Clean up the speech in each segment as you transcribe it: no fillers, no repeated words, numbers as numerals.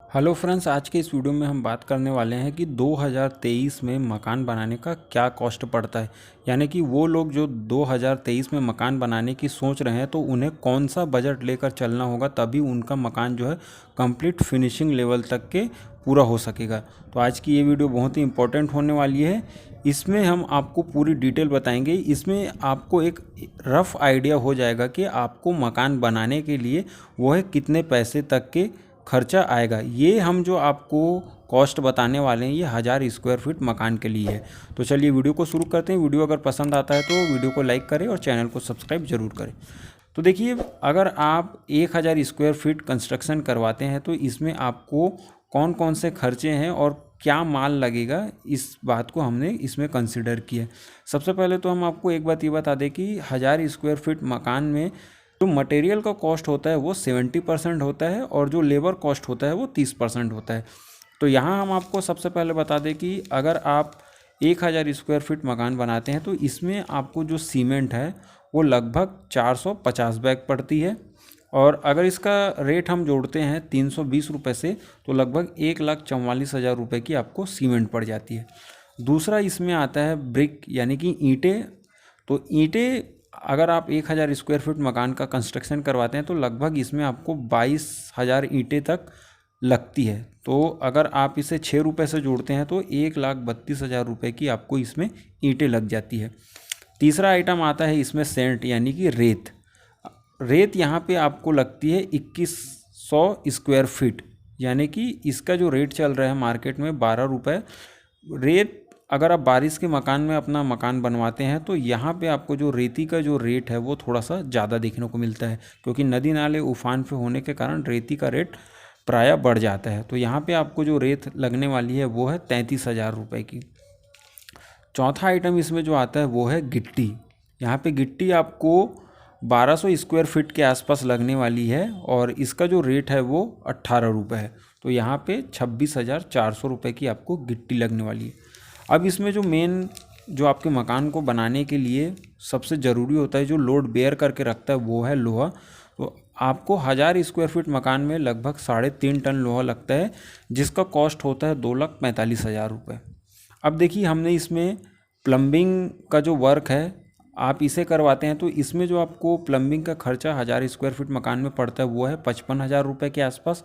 Hello friends, आज के इस वीडियो में हम बात करने वाले हैं कि 2023 में मकान बनाने का क्या कॉस्ट पड़ता है। यानी कि वो लोग जो 2023 में मकान बनाने की सोच रहे हैं तो उन्हें कौन सा बजट लेकर चलना होगा, तभी उनका मकान जो है कंप्लीट फिनिशिंग लेवल तक के पूरा हो सकेगा। तो आज की ये वीडियो बहुत ही इंपॉर्टेंट होने वाली है। इसमें हम आपको पूरी डिटेल बताएंगे। इसमें आपको एक रफ़ आइडिया हो जाएगा कि आपको मकान बनाने के लिए वो है कितने पैसे तक के खर्चा आएगा। ये हम जो आपको कॉस्ट बताने वाले हैं ये 1000 स्क्वायर फीट मकान के लिए है। तो चलिए वीडियो को शुरू करते हैं। वीडियो अगर पसंद आता है तो वीडियो को लाइक करें और चैनल को सब्सक्राइब जरूर करें। तो देखिए, अगर आप 1000 स्क्वायर फीट कंस्ट्रक्शन करवाते हैं तो इसमें आपको कौन कौन से खर्चे हैं और क्या माल लगेगा, इस बात को हमने इसमें कंसिडर किया है। सबसे पहले तो हम आपको एक बात ये बता दें कि 1000 स्क्वायर फीट मकान में जो मटेरियल का कॉस्ट होता है वो 70% होता है और जो लेबर कॉस्ट होता है वो 30% होता है। तो यहाँ हम आपको सबसे पहले बता दें कि अगर आप 1000 स्क्वायर फीट मकान बनाते हैं तो इसमें आपको जो सीमेंट है वो लगभग 450 बैग पड़ती है। और अगर इसका रेट हम जोड़ते हैं 320 रुपये से तो लगभग 1,44,000 रुपये की आपको सीमेंट पड़ जाती है। दूसरा इसमें आता है ब्रिक यानी कि ईंटें। तो ईंटें अगर आप 1000 स्क्वायर फीट मकान का कंस्ट्रक्शन करवाते हैं तो लगभग इसमें आपको 22,000 ईंटें तक लगती है। तो अगर आप इसे 6 रुपये से जोड़ते हैं तो 1,32,000 रुपये की आपको इसमें ईंटें लग जाती है। तीसरा आइटम आता है इसमें सेंट यानी कि रेत। रेत यहाँ पे आपको लगती है 2100 स्क्वायर फीट, यानी कि इसका जो रेट चल रहा है मार्केट में 12 रुपये। रेत अगर आप बारिश के मकान में अपना मकान बनवाते हैं तो यहाँ पे आपको जो रेती का जो रेट है वो थोड़ा सा ज़्यादा देखने को मिलता है, क्योंकि नदी नाले उफान पे होने के कारण रेती का रेट प्रायः बढ़ जाता है। तो यहाँ पे आपको जो रेत लगने वाली है वो है 33,000 रुपये की। चौथा आइटम इसमें जो आता है वो है गिट्टी। यहाँ पे गिट्टी आपको 1200 स्क्वायर फीट के आसपास लगने वाली है और इसका जो रेट है वो 18 रुपये है। तो यहाँ पे 26,400 रुपये की आपको गिट्टी लगने वाली है। अब इसमें जो मेन जो आपके मकान को बनाने के लिए सबसे ज़रूरी होता है, जो लोड बेयर करके रखता है, वो है लोहा। तो आपको 1000 स्क्वायर फीट मकान में लगभग 3.5 टन लोहा लगता है, जिसका कॉस्ट होता है 2,45,000 रुपये। अब देखिए, हमने इसमें प्लम्बिंग का जो वर्क है आप इसे करवाते हैं तो इसमें जो आपको प्लम्बिंग का खर्चा 1000 स्क्वायर फीट मकान में पड़ता है वो है 55,000 रुपये के आसपास।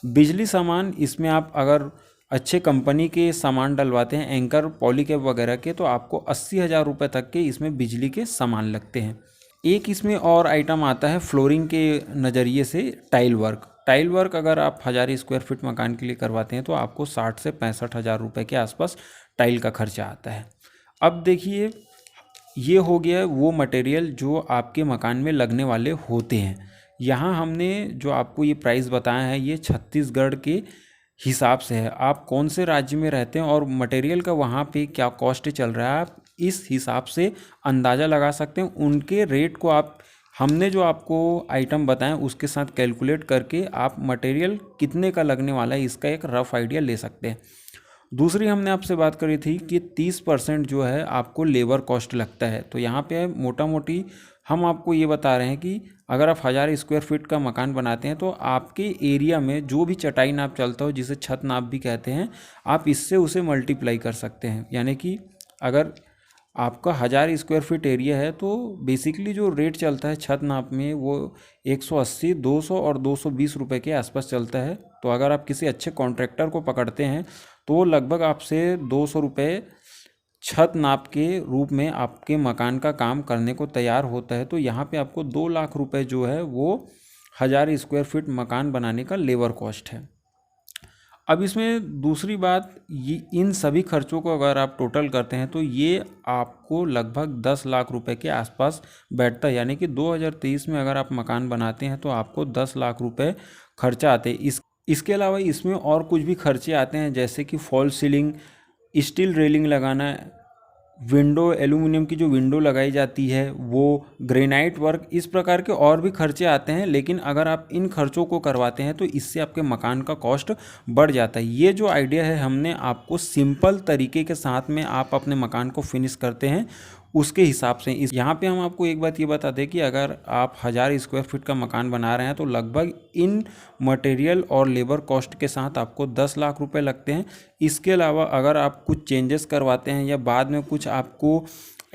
बिजली सामान इसमें आप अगर अच्छे कंपनी के सामान डलवाते हैं, एंकर पॉलीकैब वगैरह के, तो आपको 80,000 रुपये तक के इसमें बिजली के सामान लगते हैं। एक इसमें और आइटम आता है फ्लोरिंग के नज़रिए से टाइल वर्क। टाइल वर्क अगर आप 1000 स्क्वायर फीट मकान के लिए करवाते हैं तो आपको 60 से 65,000 रुपये के आसपास टाइल का खर्चा आता है। अब देखिए, ये हो गया वो मटेरियल जो आपके मकान में लगने वाले होते हैं। यहाँ हमने जो आपको ये प्राइस बताया है ये छत्तीसगढ़ के हिसाब से है। आप कौन से राज्य में रहते हैं और मटेरियल का वहाँ पे क्या कॉस्ट चल रहा है, आप इस हिसाब से अंदाज़ा लगा सकते हैं। उनके रेट को आप हमने जो आपको आइटम बताएं उसके साथ कैलकुलेट करके आप मटेरियल कितने का लगने वाला है इसका एक रफ़ आइडिया ले सकते हैं। दूसरी हमने आपसे बात करी थी कि 30% जो है आपको लेबर कॉस्ट लगता है। तो यहाँ पे मोटा मोटी हम आपको ये बता रहे हैं कि अगर आप 1000 स्क्वायर फीट का मकान बनाते हैं तो आपके एरिया में जो भी चटाई नाप चलता हो, जिसे छत नाप भी कहते हैं, आप इससे उसे मल्टीप्लाई कर सकते हैं। यानी कि अगर आपका 1000 स्क्वायर फीट एरिया है तो बेसिकली जो रेट चलता है छत नाप में वो 180, 200 और 220 रुपये के आसपास चलता है। तो अगर आप किसी अच्छे कॉन्ट्रैक्टर को पकड़ते हैं तो लगभग आपसे 200 रुपये छत नाप के रूप में आपके मकान का काम करने को तैयार होता है। तो यहाँ पे आपको 2 लाख रुपए जो है वो 1000 स्क्वायर फीट मकान बनाने का लेबर कॉस्ट है। अब इसमें दूसरी बात, ये इन सभी खर्चों को अगर आप टोटल करते हैं तो ये आपको लगभग 10 लाख रुपए के आसपास बैठता है। यानी कि 2023 में अगर आप मकान बनाते हैं तो आपको 10 लाख रुपए खर्चा आते हैं। इसके अलावा इसमें और कुछ भी खर्चे आते हैं, जैसे कि फॉल सीलिंग, स्टील रेलिंग लगाना, विंडो, एल्यूमिनियम की जो विंडो लगाई जाती है वो, ग्रेनाइट वर्क, इस प्रकार के और भी खर्चे आते हैं। लेकिन अगर आप इन खर्चों को करवाते हैं तो इससे आपके मकान का कॉस्ट बढ़ जाता है। ये जो आइडिया है हमने आपको सिंपल तरीके के साथ में आप अपने मकान को फिनिश करते हैं उसके हिसाब से इस यहाँ पे हम आपको एक बात ये बता दें कि अगर आप 1000 स्क्वायर फीट का मकान बना रहे हैं तो लगभग इन मटेरियल और लेबर कॉस्ट के साथ आपको 10 लाख रुपए लगते हैं। इसके अलावा अगर आप कुछ चेंजेस करवाते हैं या बाद में कुछ आपको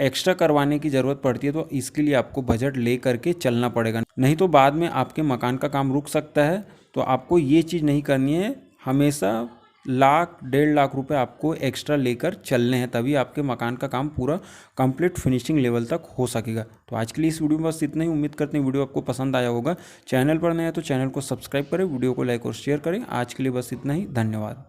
एक्स्ट्रा करवाने की ज़रूरत पड़ती है तो इसके लिए आपको बजट ले करके चलना पड़ेगा, नहीं तो बाद में आपके मकान का काम रुक सकता है। तो आपको ये चीज़ नहीं करनी है, हमेशा लाख 1.5 लाख रुपए आपको एक्स्ट्रा लेकर चलने हैं, तभी आपके मकान का काम पूरा कंप्लीट फिनिशिंग लेवल तक हो सकेगा। तो आज के लिए इस वीडियो में बस इतना ही। उम्मीद करते हैं वीडियो आपको पसंद आया होगा। चैनल पर नए हैं तो चैनल को सब्सक्राइब करें, वीडियो को लाइक और शेयर करें। आज के लिए बस इतना ही, धन्यवाद।